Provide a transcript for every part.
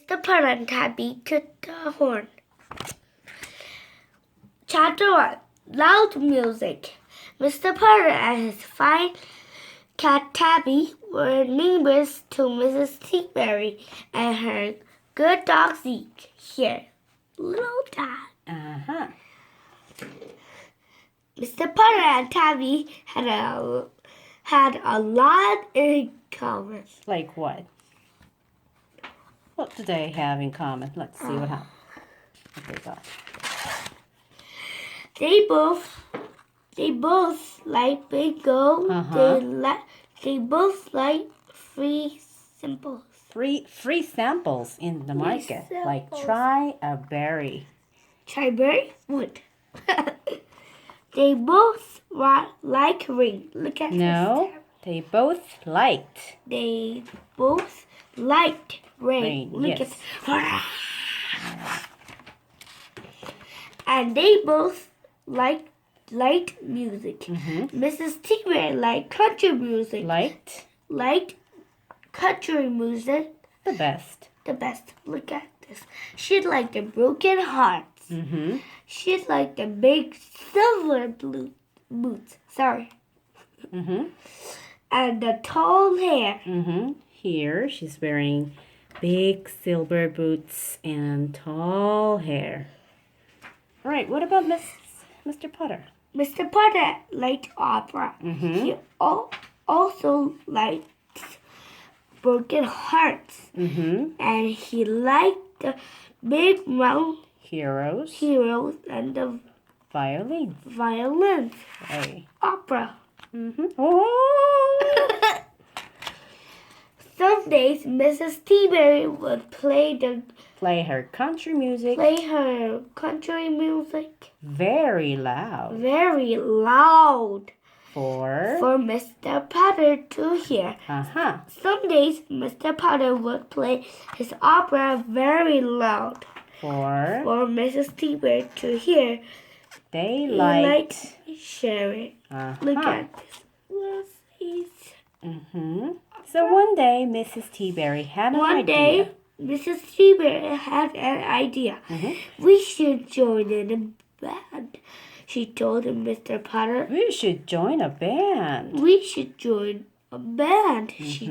Mr. Putter and Tabby took the horn. Chapter 1. Loud Music. Mr. Putter and his fine cat Tabby were neighbors to Mrs. Teaberry and her good dog Zeke. Here, little dad. Mr. Putter and Tabby had a lot in common. Like what? What do they have in common? Let's see what happened. What they got. They both like bingo. They both like free samples. Free samples in the market. Like try a berry. Try berry? What? They both like rain. Look at this. No, they both liked. They both liked rain. Look yes. at and they both liked music. Mrs. Teaberry liked country music. Liked country music. The best. Look at this. She liked the broken hearts. She liked the big silver boots. Sorry. And the tall hair. Here she's wearing big silver boots and tall hair. All right, what about Mr. Putter? Mr. Putter liked opera. He also liked broken hearts. And he liked the big round heroes and the violins. Hey. Opera. Oh. Some days Mrs. Teaberry would play her country music. Very loud. For Mr. Putter to hear. Some days Mr. Putter would play his opera very loud. For Mrs. Teaberry to hear. They liked sharing. Look at this. So one day Mrs. Teaberry had an idea. Mrs. Teaberry had an idea. We should join in a band. She told Mr. Putter. We should join a band. She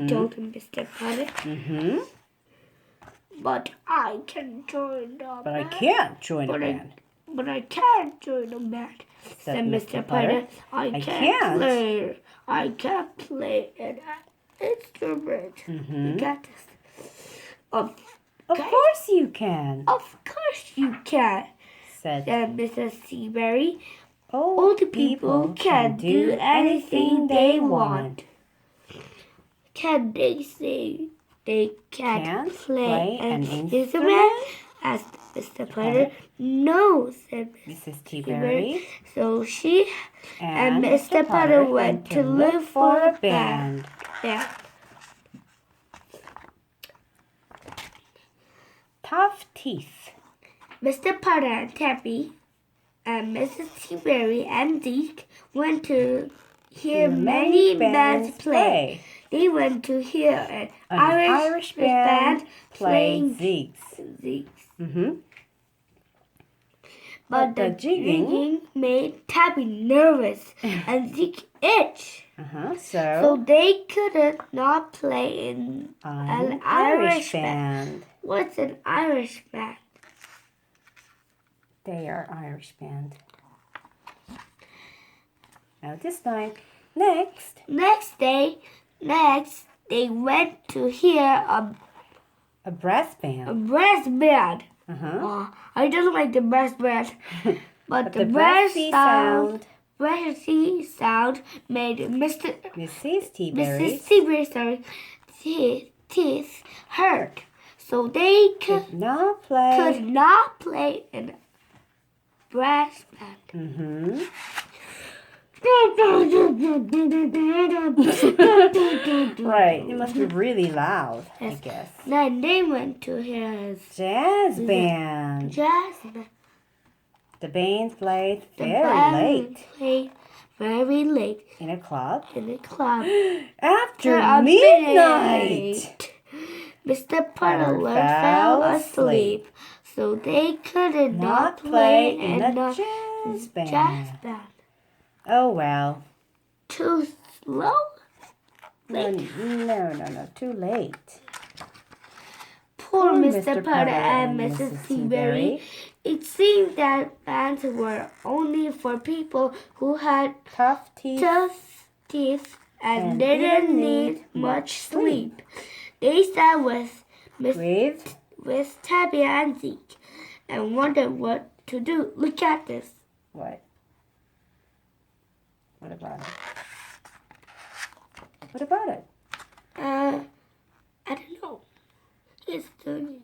told Mr. Putter. But I can join a band. But I can't join a band. But I can't join a band, said Mr. Putter. I can't play an instrument. Look at this. Of course you can. Of course you can, said Mrs. Teaberry. Old people can do anything they want. Can they say they can't play an instrument? Asked Mr. Putter. No, said Mrs. Teaberry. So she and Mr. Putter went to look for a band. Tough teeth. Mr. Putter and Tabby and Mrs. Teaberry and Zeke went to hear many bands play. They went to hear an Irish band playing Zeke's. But the jigging made Tabby nervous and Zeke itch. So they could not play in an Irish band. What's an Irish band? They are Irish band. Now this time, next they went to hear a brass band. A brass band. I don't like the brass band, but the brassy sound made Mrs. Teaberry's teeth hurt. So they could not play in a brass band. Right, it must be really loud, I guess. Then they went to his jazz band. The band played very late. In a club. In a club. After midnight. Mr. Putter fell asleep, so they could not play in a jazz band. Oh, well. Too slow? No. Too late. Poor Mr. Putter and Mrs. Seaberry. It seemed that bands were only for people who had Tough teeth and didn't need much sleep. They sat with Tabby and Zeke and wondered what to do. Look at this. What? What about it? What about it? I don't know. He's doing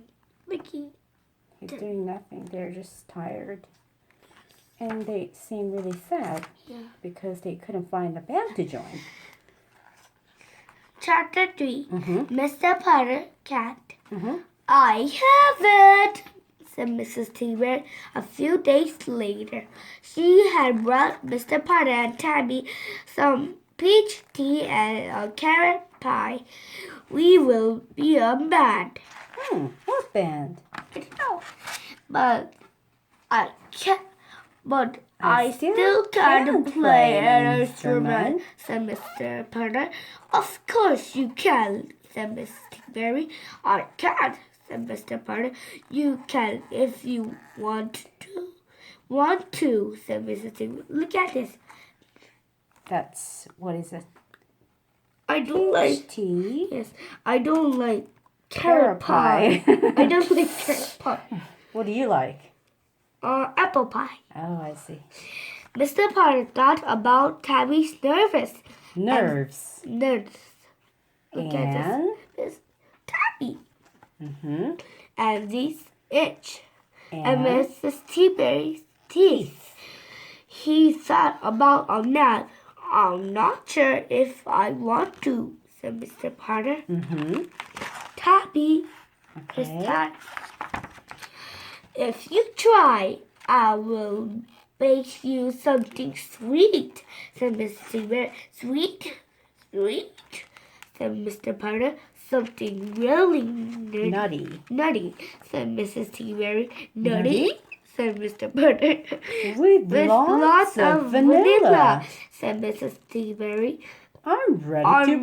He's doing nothing. They're just tired. And they seem really sad because they couldn't find a band to join. Chapter 3. Mr. Putter Cat. I have it, said Mrs. Tabby a few days later. She had brought Mr. Putter and Tabby some peach tea and a carrot pie. We will be a band. What band? I don't know. But I still can't play an instrument, said Mr. Putter. Of course you can, said Mrs. Tabby. I can't, said Mr. Putter. You can if you want to. Want to, said Mrs. Tabby. Look at this. What is it? I don't like tea. Yes, I don't like carrot pie. I don't like carrot pie. What do you like? Apple pie. Oh, I see. Mr. Putter thought about Tabby's nerves. Nerves. Look at this. Tabby. And these itch. And Mrs. Seaberry's teeth. He thought about a nap. I'm not sure if I want to, said Mr. Putter. Tabby, if you try, I will bake you something sweet, said Mrs. Seaberry. Sweet, said Mr. Putter. Something really nutty, said Mrs. Seaberry. Nutty? Said Mr. Putter. With lots of vanilla, said Mrs. Seaberry. I'm ready to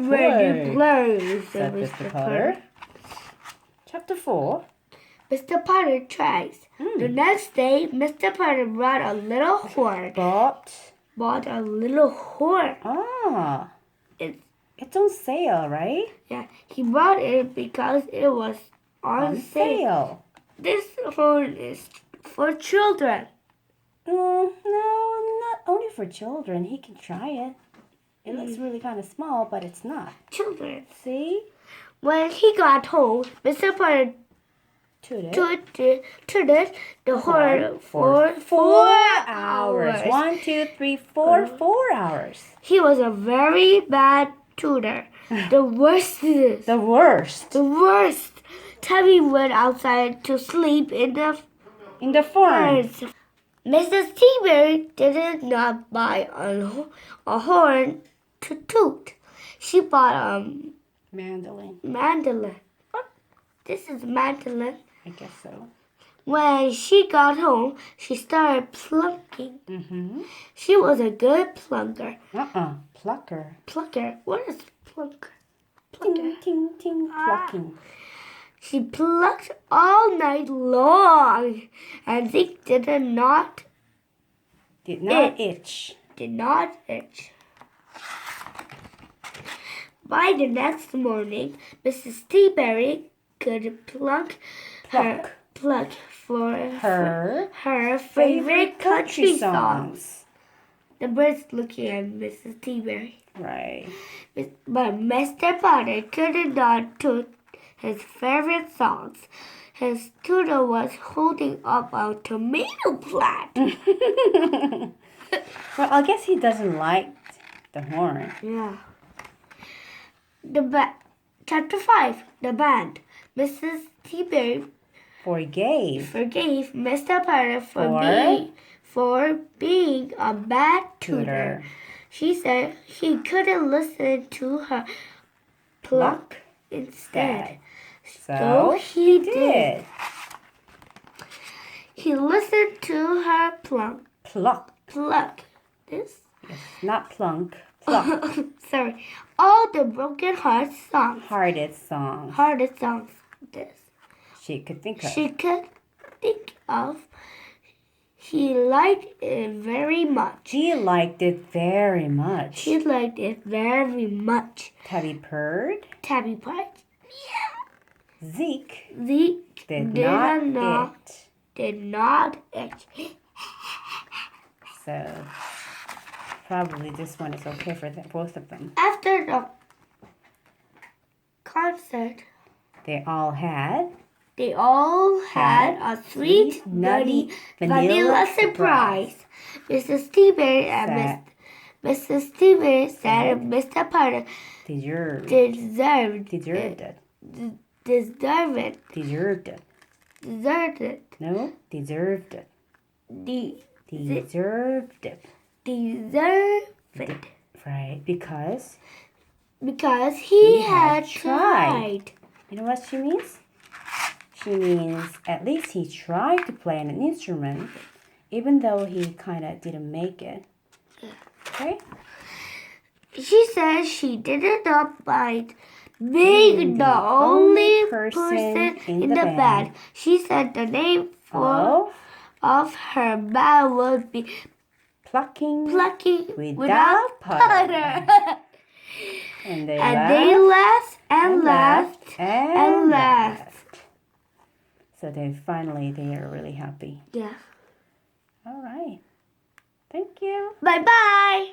play, said Mr. Putter. Chapter 4. Mr. Putter tries. The next day, Mr. Putter brought a little horn. Bought a little horn. It's on sale, right? Yeah, he bought it because it was on sale. This horn is for children. No, not only for children. He can try it. It looks really kind of small, but it's not. Children. See? When he got home, Mr. Putter tooted the horn for 4 hours. 1, 2, 3, 4, 4 hours. He was a very bad tutor. The worst. Tabby went outside to sleep in the forest. Mrs. Seaberry did not buy a horn to toot. She bought a mandolin. This is a mandolin. I guess so. When she got home, she started plunking. She was a good plunker. Plucker. Plucker. What is plunker? Ting, ting, ting, plucking. She plucked all night long, and Zeke did not itch. By the next morning, Mrs. Seaberry could pluck for her favorite country songs. The birds looking at Mrs. Seaberry. Right. But Mr. Putter could not toot his favorite songs. His tutor was holding up a tomato plant. Well, I guess he doesn't like the horn. Yeah. Chapter 5. The band. Mrs. Seaberry forgave Mr. Putter for being a bad tutor. She said he couldn't listen to her pluck instead. So he did. He listened to her pluck. This? Yes, not plunk. Pluck. Sorry. All the broken songs. Hearted songs. This. She could think of. He liked it very much. She liked it very much. Tabby purred. Yeah. Zeke Did not itch. So probably this one is okay for both of them. After the concert, they all had a sweet, nutty vanilla surprise. Mrs. T-Berry and Mrs. T-Berry said Mr. Putter deserved it. No, deserved it. Deserved it. Right, because he had tried. You know what she means? She means at least he tried to play an instrument, even though he kind of didn't make it. Okay? She says she didn't mind being the only person in the band. She said the name of her band would be Plucking without Putter. And they laughed and laughed. So they are really happy. Yeah. All right. Thank you. Bye-bye.